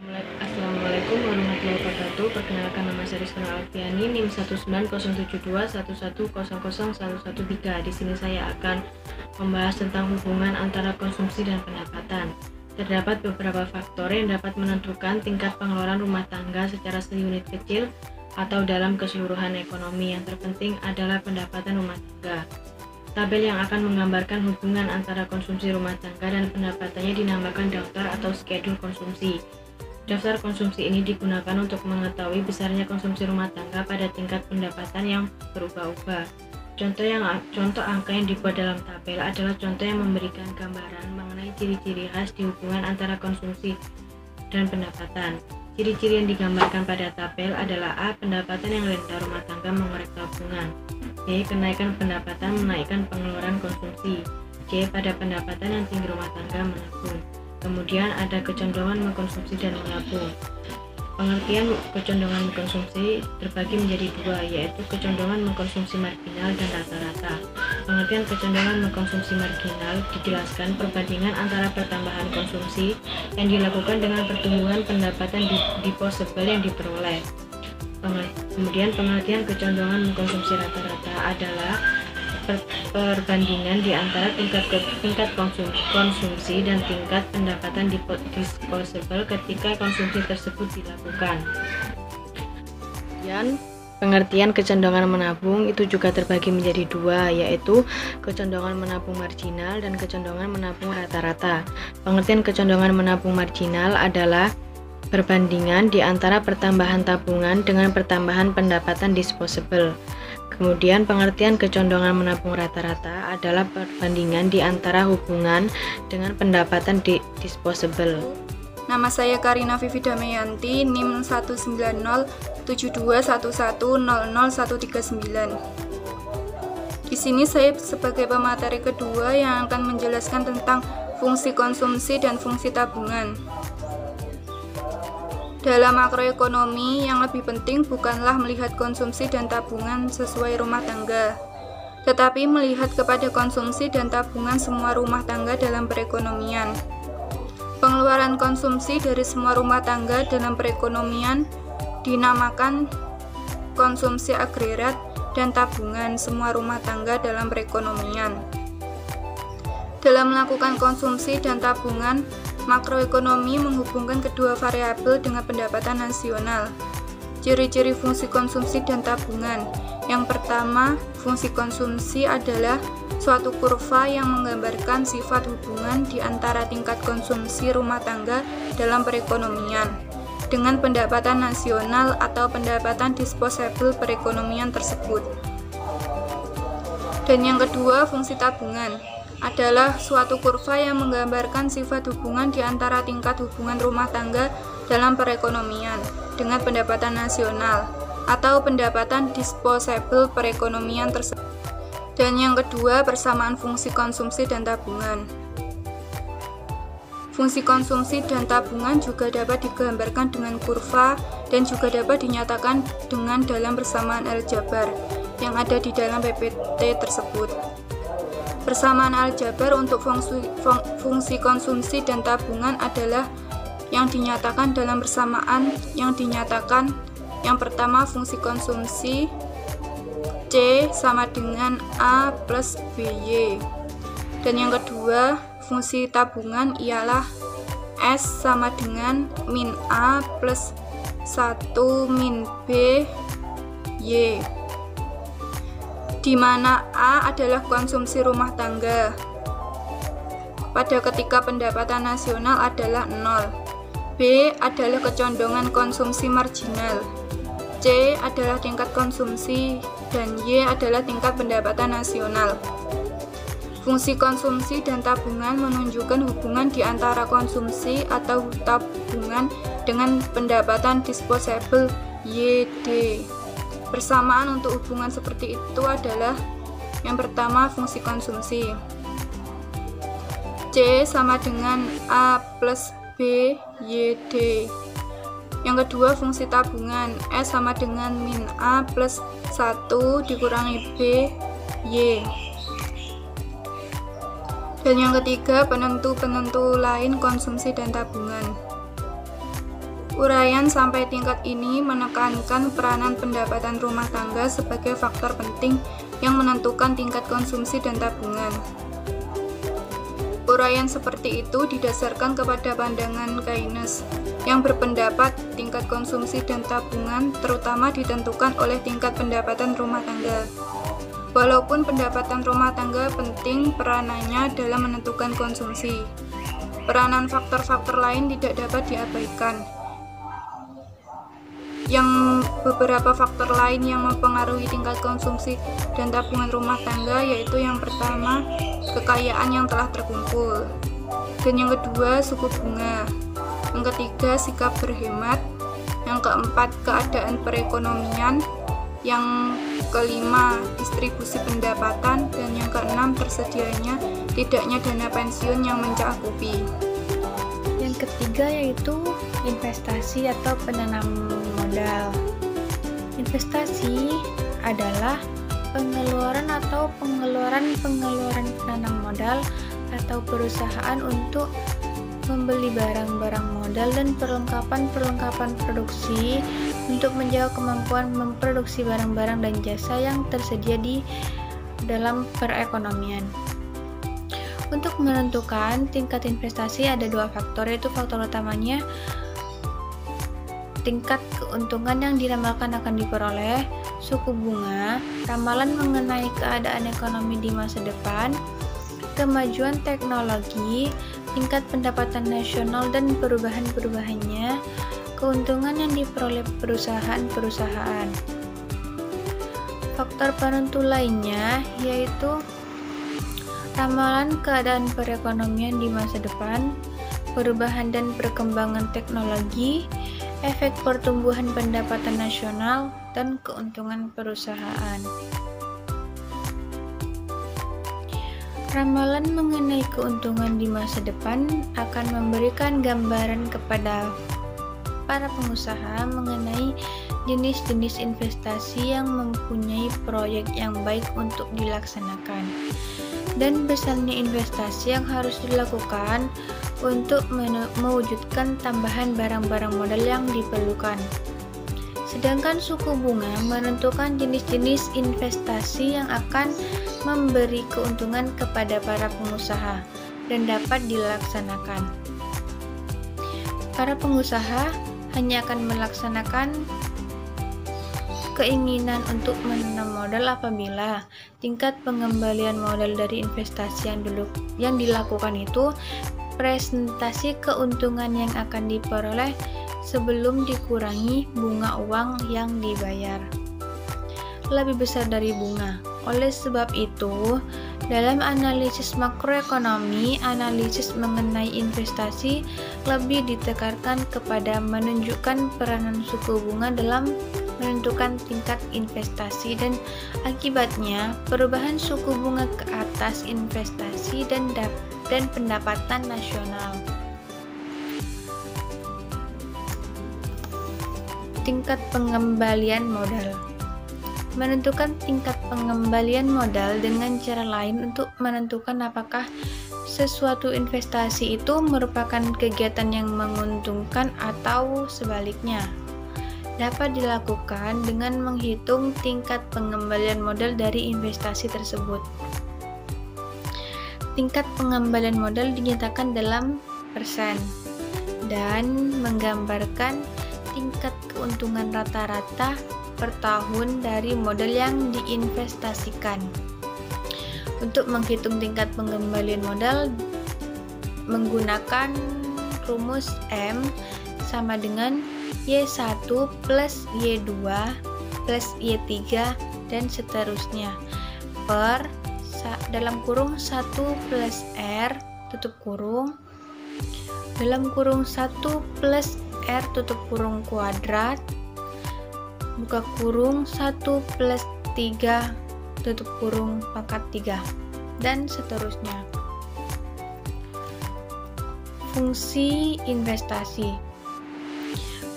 Assalamualaikum warahmatullahi wabarakatuh. Perkenalkan, nama saya Rizky Alfiani, NIM 1907211001113. Di sini saya akan membahas tentang hubungan antara konsumsi dan pendapatan. Terdapat beberapa faktor yang dapat menentukan tingkat pengeluaran rumah tangga secara seunit kecil atau dalam keseluruhan ekonomi. Yang terpenting adalah pendapatan rumah tangga. Tabel yang akan menggambarkan hubungan antara konsumsi rumah tangga dan pendapatannya dinamakan daftar atau schedule konsumsi. Daftar konsumsi ini digunakan untuk mengetahui besarnya konsumsi rumah tangga pada tingkat pendapatan yang berubah-ubah. Contoh angka yang dibuat dalam tabel adalah contoh yang memberikan gambaran mengenai ciri-ciri khas di hubungan antara konsumsi dan pendapatan. Ciri-ciri yang digambarkan pada tabel adalah A. Pendapatan yang rendah rumah tangga mengorek tabungan. B. Kenaikan pendapatan menaikkan pengeluaran konsumsi. C. Pada pendapatan yang tinggi rumah tangga menabung. Kemudian ada kecenderungan mengkonsumsi dan menabung. Pengertian kecenderungan mengkonsumsi terbagi menjadi dua, yaitu kecenderungan mengkonsumsi marginal dan rata-rata. Pengertian kecenderungan mengkonsumsi marginal dijelaskan perbandingan antara pertambahan konsumsi yang dilakukan dengan pertumbuhan pendapatan disposable yang diperoleh. Kemudian pengertian kecenderungan mengkonsumsi rata-rata adalah perbandingan di antara tingkat konsumsi dan tingkat pendapatan disposable ketika konsumsi tersebut dilakukan. Kemudian pengertian kecenderungan menabung itu juga terbagi menjadi dua, yaitu kecenderungan menabung marginal dan kecenderungan menabung rata-rata. Pengertian kecenderungan menabung marginal adalah perbandingan di antara pertambahan tabungan dengan pertambahan pendapatan disposable. Kemudian pengertian kecenderungan menabung rata-rata adalah perbandingan di antara hubungan dengan pendapatan disposable. Nama saya Karina Vivi Damayanti, NIM 1907211000139. Di sini saya sebagai pemateri kedua yang akan menjelaskan tentang fungsi konsumsi dan fungsi tabungan. Dalam makroekonomi, yang lebih penting bukanlah melihat konsumsi dan tabungan sesuai rumah tangga, tetapi melihat kepada konsumsi dan tabungan semua rumah tangga dalam perekonomian. Pengeluaran konsumsi dari semua rumah tangga dalam perekonomian dinamakan konsumsi agregat dan tabungan semua rumah tangga dalam perekonomian. Dalam melakukan konsumsi dan tabungan, makroekonomi menghubungkan kedua variabel dengan pendapatan nasional. Ciri-ciri fungsi konsumsi dan tabungan. Yang pertama, fungsi konsumsi adalah suatu kurva yang menggambarkan sifat hubungan di antara tingkat konsumsi rumah tangga dalam perekonomian dengan pendapatan nasional atau pendapatan disposable perekonomian tersebut. Dan yang kedua, fungsi tabungan adalah suatu kurva yang menggambarkan sifat hubungan di antara tingkat hubungan rumah tangga dalam perekonomian dengan pendapatan nasional atau pendapatan disposable perekonomian tersebut. Dan yang kedua, persamaan fungsi konsumsi dan tabungan. Fungsi konsumsi dan tabungan juga dapat digambarkan dengan kurva dan juga dapat dinyatakan dengan dalam persamaan aljabar yang ada di dalam PPT tersebut. Persamaan aljabar untuk fungsi konsumsi dan tabungan adalah yang dinyatakan dalam persamaan yang dinyatakan yang pertama fungsi konsumsi C sama dengan A plus BY, dan yang kedua fungsi tabungan ialah S sama dengan min A plus 1 min B Y, di mana A adalah konsumsi rumah tangga pada ketika pendapatan nasional adalah 0, B adalah kecondongan konsumsi marginal, C adalah tingkat konsumsi, dan Y adalah tingkat pendapatan nasional. Fungsi konsumsi dan tabungan menunjukkan hubungan di antara konsumsi atau tabungan dengan pendapatan disposable YD. Persamaan untuk hubungan seperti itu adalah yang pertama fungsi konsumsi C sama dengan A plus B YD. Yang kedua fungsi tabungan S sama dengan min A plus 1 dikurangi B Y. Dan yang ketiga penentu-penentu lain konsumsi dan tabungan. Uraian sampai tingkat ini menekankan peranan pendapatan rumah tangga sebagai faktor penting yang menentukan tingkat konsumsi dan tabungan. Uraian seperti itu didasarkan kepada pandangan Keynes yang berpendapat tingkat konsumsi dan tabungan terutama ditentukan oleh tingkat pendapatan rumah tangga. Walaupun pendapatan rumah tangga penting peranannya dalam menentukan konsumsi, peranan faktor-faktor lain tidak dapat diabaikan. Yang beberapa faktor lain yang mempengaruhi tingkat konsumsi dan tabungan rumah tangga yaitu yang pertama, kekayaan yang telah terkumpul, dan yang kedua, suku bunga, yang ketiga, sikap berhemat, yang keempat, keadaan perekonomian, yang kelima, distribusi pendapatan, dan yang keenam, tersedianya tidaknya dana pensiun yang mencakupi. Yang ketiga yaitu investasi atau penanaman modal. Investasi adalah pengeluaran penanam modal atau perusahaan untuk membeli barang-barang modal dan perlengkapan produksi untuk menjaga kemampuan memproduksi barang-barang dan jasa yang tersedia di dalam perekonomian. Untuk menentukan tingkat investasi ada dua faktor, yaitu faktor utamanya tingkat keuntungan yang diramalkan akan diperoleh, suku bunga, ramalan mengenai keadaan ekonomi di masa depan, kemajuan teknologi, tingkat pendapatan nasional dan perubahan-perubahannya, keuntungan yang diperoleh perusahaan-perusahaan. Faktor penentu lainnya yaitu ramalan keadaan perekonomian di masa depan, perubahan dan perkembangan teknologi, efek pertumbuhan pendapatan nasional, dan keuntungan perusahaan. Ramalan mengenai keuntungan di masa depan akan memberikan gambaran kepada para pengusaha mengenai jenis-jenis investasi yang mempunyai proyek yang baik untuk dilaksanakan, dan besarnya investasi yang harus dilakukan untuk mewujudkan tambahan barang-barang modal yang diperlukan. Sedangkan suku bunga menentukan jenis-jenis investasi yang akan memberi keuntungan kepada para pengusaha dan dapat dilaksanakan. Para pengusaha hanya akan melaksanakan keinginan untuk menanam modal apabila tingkat pengembalian modal dari investasi yang dilakukan itu presentasi keuntungan yang akan diperoleh sebelum dikurangi bunga uang yang dibayar lebih besar dari bunga. Oleh sebab itu, dalam analisis makroekonomi, analisis mengenai investasi lebih ditekankan kepada menunjukkan peranan suku bunga dalam menentukan tingkat investasi dan akibatnya perubahan suku bunga ke atas investasi dan pendapatan nasional. Tingkat pengembalian modal. Menentukan tingkat pengembalian modal dengan cara lain untuk menentukan apakah sesuatu investasi itu merupakan kegiatan yang menguntungkan atau sebaliknya, dapat dilakukan dengan menghitung tingkat pengembalian modal dari investasi tersebut. Tingkat pengembalian modal dinyatakan dalam persen dan menggambarkan tingkat keuntungan rata-rata per tahun dari modal yang diinvestasikan. Untuk menghitung tingkat pengembalian modal menggunakan rumus M sama dengan Y1 plus Y2 plus Y3 dan seterusnya per dalam kurung 1 plus R tutup kurung dalam kurung 1 plus R tutup kurung kuadrat buka kurung 1 plus 3 tutup kurung pangkat 3 dan seterusnya. Fungsi investasi.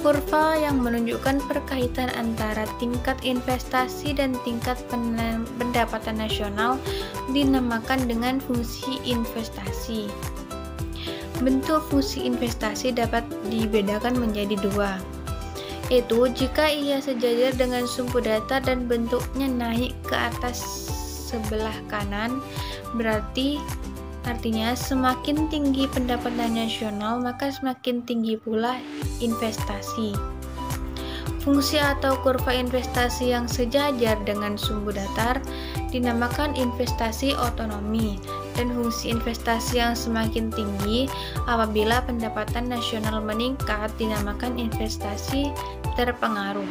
Kurva yang menunjukkan perkaitan antara tingkat investasi dan tingkat pendapatan nasional dinamakan dengan fungsi investasi. bentuk fungsi investasi dapat dibedakan menjadi dua, yaitu jika ia sejajar dengan sumbu datar dan bentuknya naik ke atas sebelah kanan, artinya semakin tinggi pendapatan nasional maka semakin tinggi pula investasi. Fungsi atau kurva investasi yang sejajar dengan sumbu datar dinamakan investasi otonomi, dan fungsi investasi yang semakin tinggi apabila pendapatan nasional meningkat dinamakan investasi terpengaruh.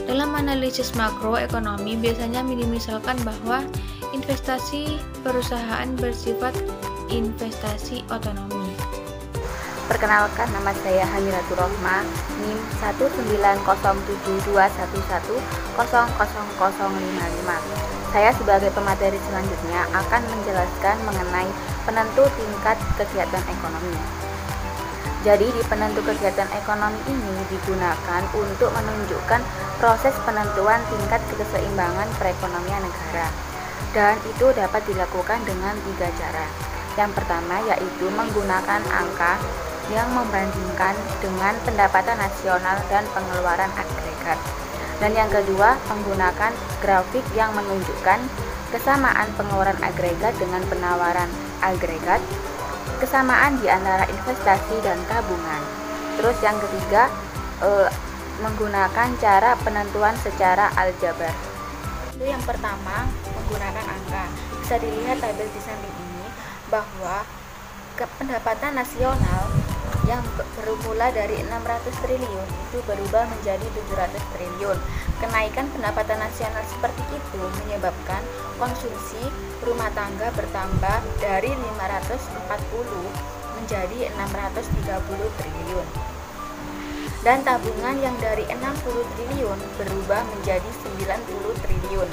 Dalam analisis makroekonomi biasanya dimisalkan bahwa investasi perusahaan bersifat investasi otonomi. Perkenalkan, nama saya Hamiratul Rohma, NIM 1907111000055. Saya sebagai pemateri selanjutnya akan menjelaskan mengenai penentu tingkat kegiatan ekonomi. Jadi di penentu kegiatan ekonomi ini digunakan untuk menunjukkan proses penentuan tingkat keseimbangan perekonomian negara. Dan itu dapat dilakukan dengan 3 cara. Yang pertama yaitu menggunakan angka yang membandingkan dengan pendapatan nasional dan pengeluaran agregat. Dan yang kedua, menggunakan grafik yang menunjukkan kesamaan pengeluaran agregat dengan penawaran agregat, kesamaan di antara investasi dan tabungan. Terus yang ketiga, menggunakan cara penentuan secara aljabar. Itu yang pertama, menggunakan angka. Bisa dilihat tabel di samping ini bahwa pendapatan nasional yang bermula dari 600 triliun itu berubah menjadi 700 triliun. Kenaikan pendapatan nasional seperti itu menyebabkan konsumsi rumah tangga bertambah dari 540 menjadi 630 triliun. Dan tabungan yang dari 60 triliun berubah menjadi 90 triliun.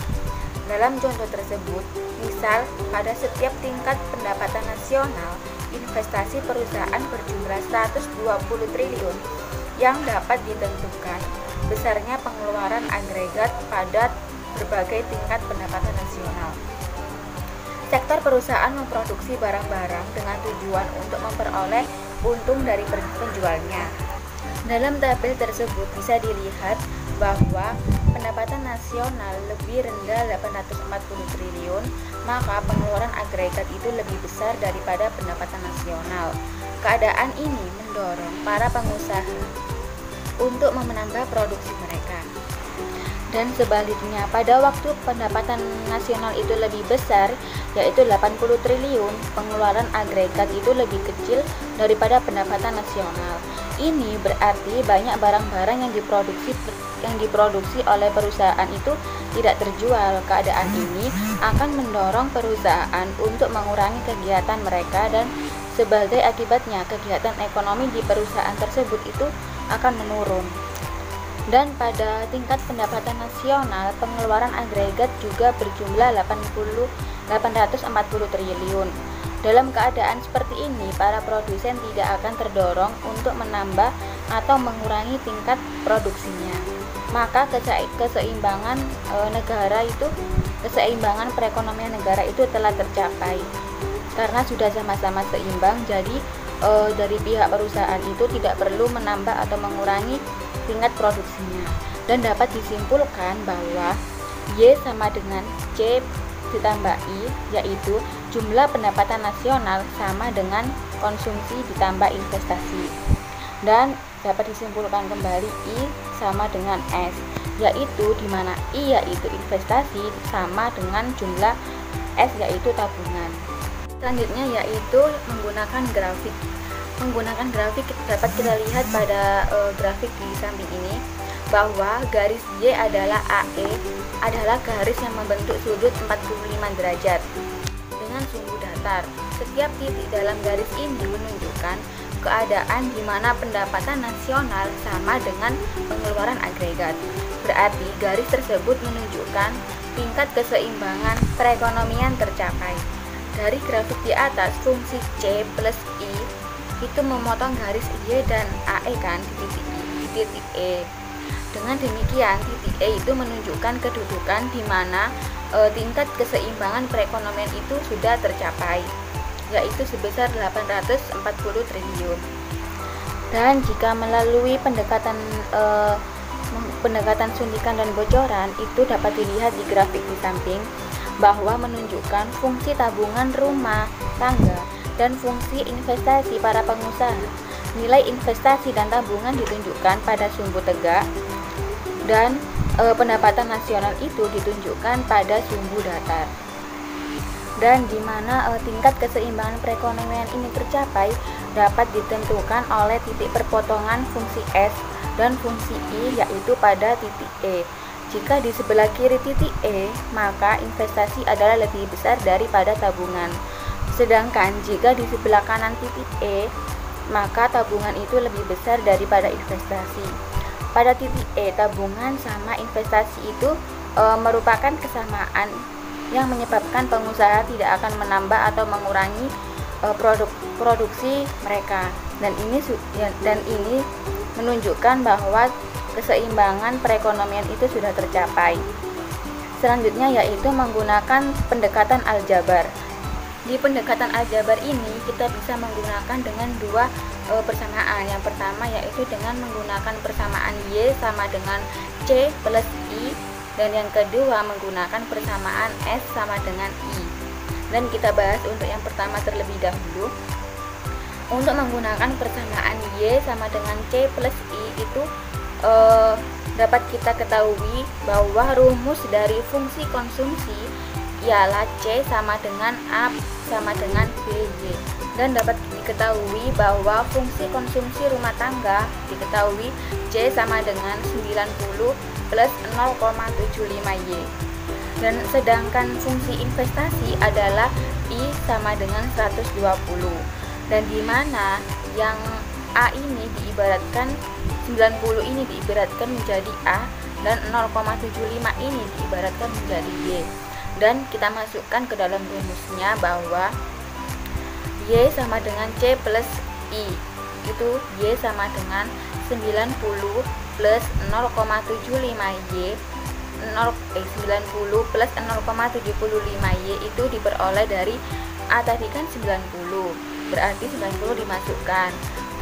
Dalam contoh tersebut, misal pada setiap tingkat pendapatan nasional, investasi perusahaan berjumlah 120 triliun yang dapat ditentukan besarnya pengeluaran agregat pada berbagai tingkat pendapatan nasional. Sektor perusahaan memproduksi barang-barang dengan tujuan untuk memperoleh untung dari penjualnya. Dalam tabel tersebut bisa dilihat bahwa pendapatan nasional lebih rendah 840 triliun, maka pengeluaran agregat itu lebih besar daripada pendapatan nasional. Keadaan ini mendorong para pengusaha untuk menambah produksi mereka. Dan sebaliknya, pada waktu pendapatan nasional itu lebih besar, yaitu 80 triliun, pengeluaran agregat itu lebih kecil daripada pendapatan nasional. Ini berarti banyak barang-barang yang diproduksi oleh perusahaan itu tidak terjual. Keadaan ini akan mendorong perusahaan untuk mengurangi kegiatan mereka, dan sebagai akibatnya kegiatan ekonomi di perusahaan tersebut itu akan menurun. Dan pada tingkat pendapatan nasional, pengeluaran agregat juga berjumlah 840 triliun. Dalam keadaan seperti ini, para produsen tidak akan terdorong untuk menambah atau mengurangi tingkat produksinya. Maka keseimbangan keseimbangan perekonomian negara itu telah tercapai. Karena sudah sama-sama seimbang, jadi dari pihak perusahaan itu tidak perlu menambah atau mengurangi tingkat produksinya. Dan dapat disimpulkan bahwa Y sama dengan C ditambah I, yaitu jumlah pendapatan nasional sama dengan konsumsi ditambah investasi. Dan dapat disimpulkan kembali I sama dengan S, yaitu dimana I yaitu investasi sama dengan jumlah S yaitu tabungan. Selanjutnya yaitu menggunakan grafik. Menggunakan grafik dapat kita lihat pada grafik di samping ini bahwa garis Y adalah AE adalah garis yang membentuk sudut 45 derajat dengan sumbu datar. Setiap titik dalam garis ini menunjukkan keadaan di mana pendapatan nasional sama dengan pengeluaran agregat. Berarti garis tersebut menunjukkan tingkat keseimbangan perekonomian tercapai. Dari grafik di atas, fungsi C plus I itu memotong garis Y dan AE kan di titik E. Dengan demikian, titik E itu menunjukkan kedudukan di mana tingkat keseimbangan perekonomian itu sudah tercapai. yaitu sebesar 840 triliun. Dan jika melalui pendekatan suntikan dan bocoran, itu dapat dilihat di grafik di samping bahwa menunjukkan fungsi tabungan rumah tangga dan fungsi investasi para pengusaha. Nilai investasi dan tabungan ditunjukkan pada sumbu tegak dan pendapatan nasional itu ditunjukkan pada sumbu datar. Dan di mana tingkat keseimbangan perekonomian ini tercapai dapat ditentukan oleh titik perpotongan fungsi S dan fungsi I, yaitu pada titik E. Jika di sebelah kiri titik E, maka investasi adalah lebih besar daripada tabungan. Sedangkan jika di sebelah kanan titik E, maka tabungan itu lebih besar daripada investasi. Pada titik E, tabungan sama investasi itu merupakan kesamaan yang menyebabkan pengusaha tidak akan menambah atau mengurangi produksi mereka, dan ini menunjukkan bahwa keseimbangan perekonomian itu sudah tercapai. Selanjutnya yaitu menggunakan pendekatan aljabar. Di pendekatan aljabar ini kita bisa menggunakan dengan dua persamaan. Yang pertama yaitu dengan menggunakan persamaan Y sama dengan C plus I, dan yang kedua menggunakan persamaan S sama dengan I. Dan kita bahas untuk yang pertama terlebih dahulu. Untuk menggunakan persamaan Y sama dengan C plus I itu dapat kita ketahui bahwa rumus dari fungsi konsumsi ialah C sama dengan A sama dengan BY. Dan dapat diketahui bahwa fungsi konsumsi rumah tangga diketahui C sama dengan 90 plus 0,75Y. Dan sedangkan fungsi investasi adalah I sama dengan 120. Dan di mana yang A ini diibaratkan 90 ini diibaratkan menjadi A dan 0,75 ini diibaratkan menjadi Y. Dan kita masukkan ke dalam rumusnya bahwa Y sama dengan C plus I. Itu Y sama dengan 90 plus 0,75Y 90 plus 0,75Y itu diperoleh dari A tadi kan 90, berarti 90 dimasukkan,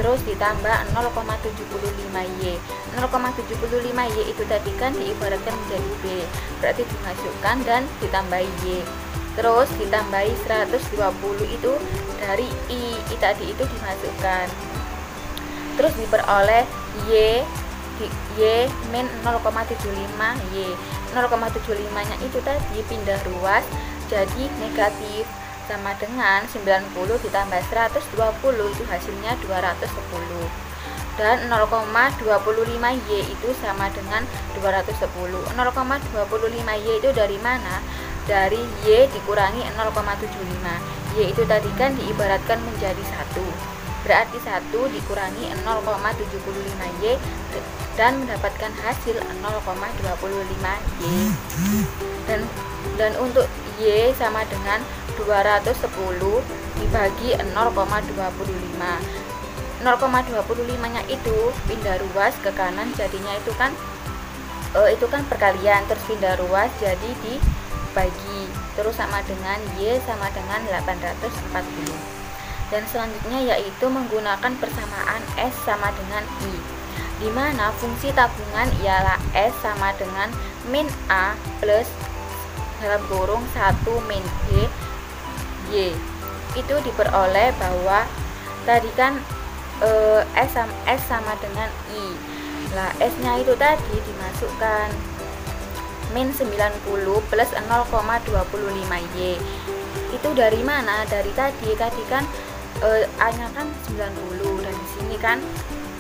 terus ditambah 0,75Y. 0,75Y itu tadi kan diibaratkan menjadi B, berarti dimasukkan dan ditambahi Y, terus ditambahi 120 itu dari I tadi itu dimasukkan, terus diperoleh Y min 0,75Y. 0,75 nya itu tadi pindah ruas jadi negatif, sama dengan 90 ditambah 120 itu hasilnya 210. Dan 0,25Y itu sama dengan 210. 0,25Y itu dari mana? Dari Y dikurangi 0,75. Y itu tadi kan diibaratkan menjadi 1. Berarti 1 dikurangi 0,75Y dan mendapatkan hasil 0,25Y. Dan untuk Y sama dengan 210 dibagi 0,25. 0,25 nya itu pindah ruas ke kanan, jadinya itu kan perkalian, terus pindah ruas jadi dibagi, terus sama dengan Y sama dengan 840. Dan selanjutnya yaitu menggunakan persamaan S sama dengan I, di mana fungsi tabungan ialah S sama dengan min A plus dalam kurung 1 min B Y. Itu diperoleh bahwa tadi kan S sama dengan I. Lah S nya itu tadi dimasukkan min 90 plus 0,25Y. Itu dari mana? Dari tadi kan A nya kan 90, dan di sini kan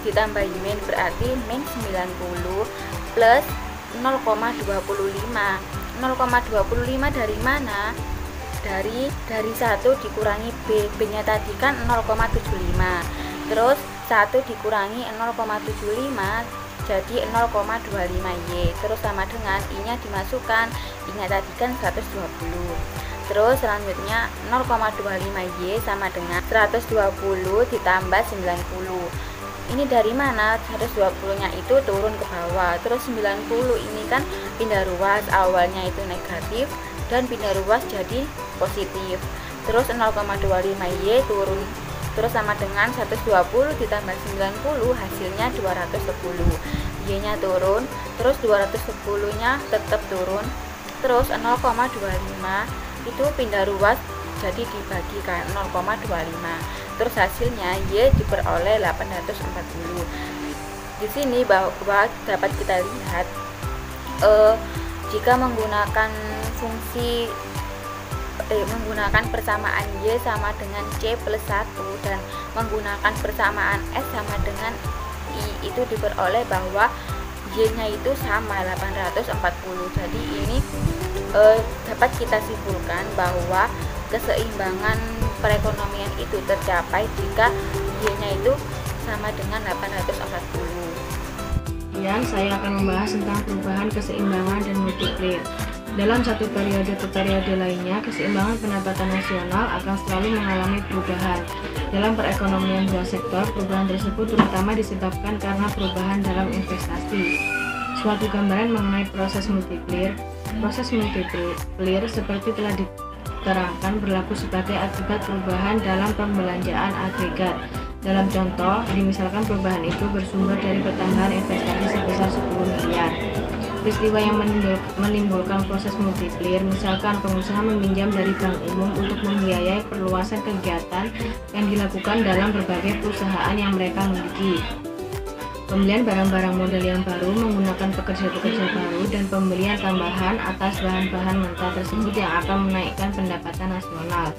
ditambah min, berarti min 90 plus 0,25. 0,25 dari mana? Dari 1 dikurangi B. B nya tadi kan 0,75, terus 1 dikurangi 0,75 jadi 0,25Y, terus sama dengan I nya dimasukkan, I nya tadi kan 120. Terus selanjutnya 0,25Y sama dengan 120 ditambah 90. Ini dari mana? 120 nya itu turun ke bawah, terus 90 ini kan pindah ruas, awalnya itu negatif dan pindah ruas jadi positif. terus 0,25Y turun, terus sama dengan 120 ditambah 90 hasilnya 210. Y nya turun, terus 210 nya tetap turun, terus 0,25 itu pindah ruas jadi dibagikan 0,25, terus hasilnya Y diperoleh 840. Di sini bahwa dapat kita lihat jika menggunakan fungsi menggunakan persamaan Y sama dengan C plus 1 dan menggunakan persamaan S sama dengan I, itu diperoleh bahwa Y nya itu sama 840. Jadi ini dapat kita simpulkan bahwa keseimbangan perekonomian itu tercapai jika Y nya itu sama dengan 840. Kemudian saya akan membahas tentang perubahan keseimbangan dan multiplier. Dalam satu periode ke periode lainnya, keseimbangan pendapatan nasional akan selalu mengalami perubahan. Dalam perekonomian dua sektor, perubahan tersebut terutama disebabkan karena perubahan dalam investasi. Suatu gambaran mengenai proses multiplier. Proses multiplier seperti telah diterangkan berlaku sebagai akibat perubahan dalam pembelanjaan agregat. Dalam contoh, misalkan perubahan itu bersumber dari pertambahan investasi sebesar 10 miliar. Peristiwa yang menimbulkan proses multiplier, misalkan pengusaha meminjam dari bank umum untuk membiayai perluasan kegiatan yang dilakukan dalam berbagai perusahaan yang mereka miliki. Pembelian barang-barang modal yang baru menggunakan pekerja-pekerja baru dan pembelian tambahan atas bahan-bahan mentah tersebut yang akan menaikkan pendapatan nasional.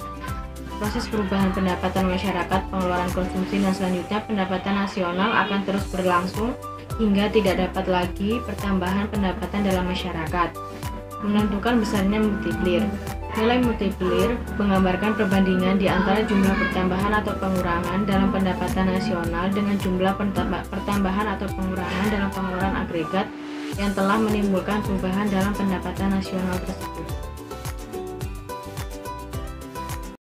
Proses perubahan pendapatan masyarakat, pengeluaran konsumsi, dan selanjutnya pendapatan nasional akan terus berlangsung hingga tidak dapat lagi pertambahan pendapatan dalam masyarakat. Menentukan besarnya multiplier. Nilai multiplier menggambarkan perbandingan di antara jumlah pertambahan atau pengurangan dalam pendapatan nasional dengan jumlah pertambahan atau pengurangan dalam pengeluaran agregat yang telah menimbulkan perubahan dalam pendapatan nasional tersebut.